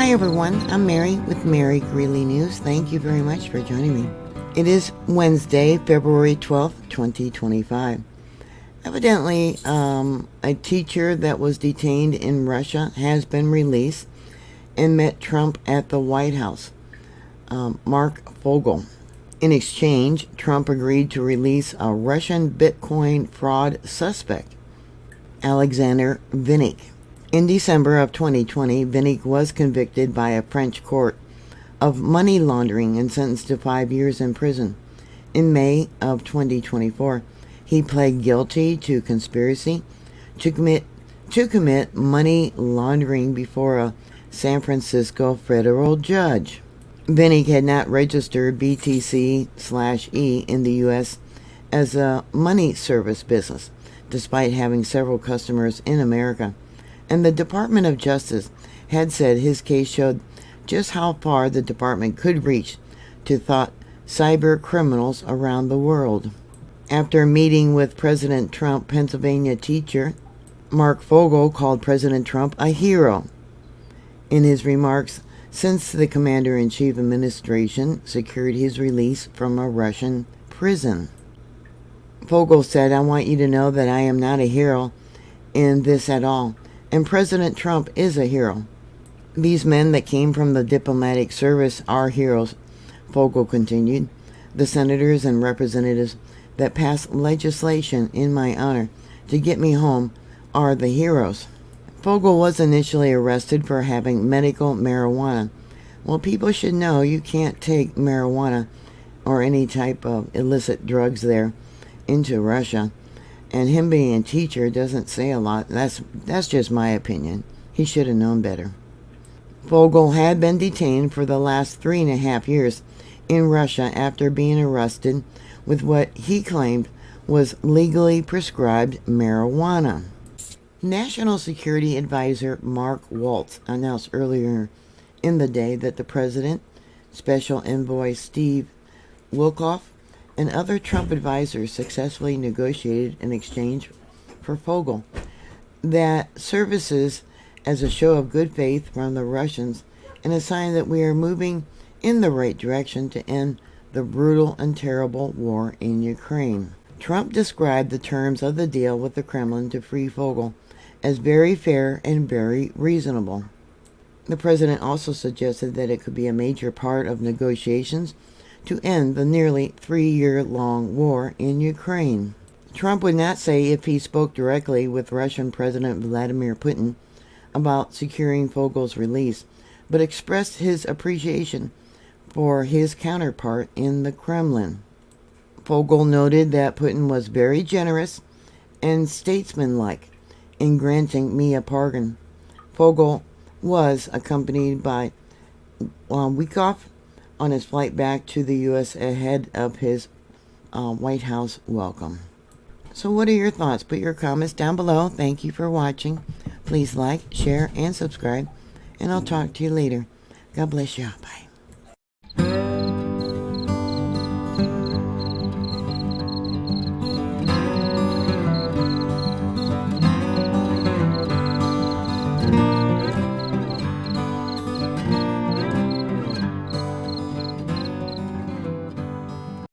Hi everyone, I'm Mary with MaryGreeley News. Thank you very much for joining me. It is Wednesday, February 12th, 2025. Evidently, a teacher that was detained in Russia has been released and met Trump at the White House, Marc Fogel. In exchange, Trump agreed to release a Russian Bitcoin fraud suspect, Alexander Vinnik. In December of 2020, Vinnik was convicted by a French court of money laundering and sentenced to 5 years in prison. In May of 2024, he pled guilty to conspiracy to commit money laundering before a San Francisco federal judge. Vinnik had not registered BTC/E in the U.S. as a money service business, despite having several customers in America. And the Department of Justice had said his case showed just how far the department could reach to thwart cyber criminals around the world. After meeting with President Trump, Pennsylvania teacher Marc Fogel called President Trump a hero. In his remarks, since the Commander-in-Chief administration secured his release from a Russian prison. Fogel said, "I want you to know that I am not a hero in this at all. And President Trump is a hero. These men that came from the diplomatic service are heroes," Fogel continued. "The senators and representatives that passed legislation in my honor to get me home are the heroes." Fogel was initially arrested for having medical marijuana. Well, people should know you can't take marijuana or any type of illicit drugs there into Russia. And him being a teacher doesn't say a lot. That's just my opinion. He should have known better. Fogel had been detained for the last 3.5 years in Russia after being arrested with what he claimed was legally prescribed marijuana. National Security Advisor Mark Waltz announced earlier in the day that the president, Special Envoy Steve Witkoff, and other Trump advisors successfully negotiated an exchange for Fogel that services as a show of good faith from the Russians and a sign that we are moving in the right direction to end the brutal and terrible war in Ukraine. Trump described the terms of the deal with the Kremlin to free Fogel as very fair and very reasonable. The president also suggested that it could be a major part of negotiations to end the nearly 3-year-long war in Ukraine. Trump would not say if he spoke directly with Russian President Vladimir Putin about securing Fogel's release, but expressed his appreciation for his counterpart in the Kremlin. Fogel noted that Putin was very generous and statesmanlike in granting me a pardon. Fogel was accompanied by Witkoff on his flight back to the U.S. ahead of his White House welcome. So what are your thoughts? Put your comments down below. Thank you for watching. Please like, share, and subscribe. And I'll talk to you later. God bless you. Bye.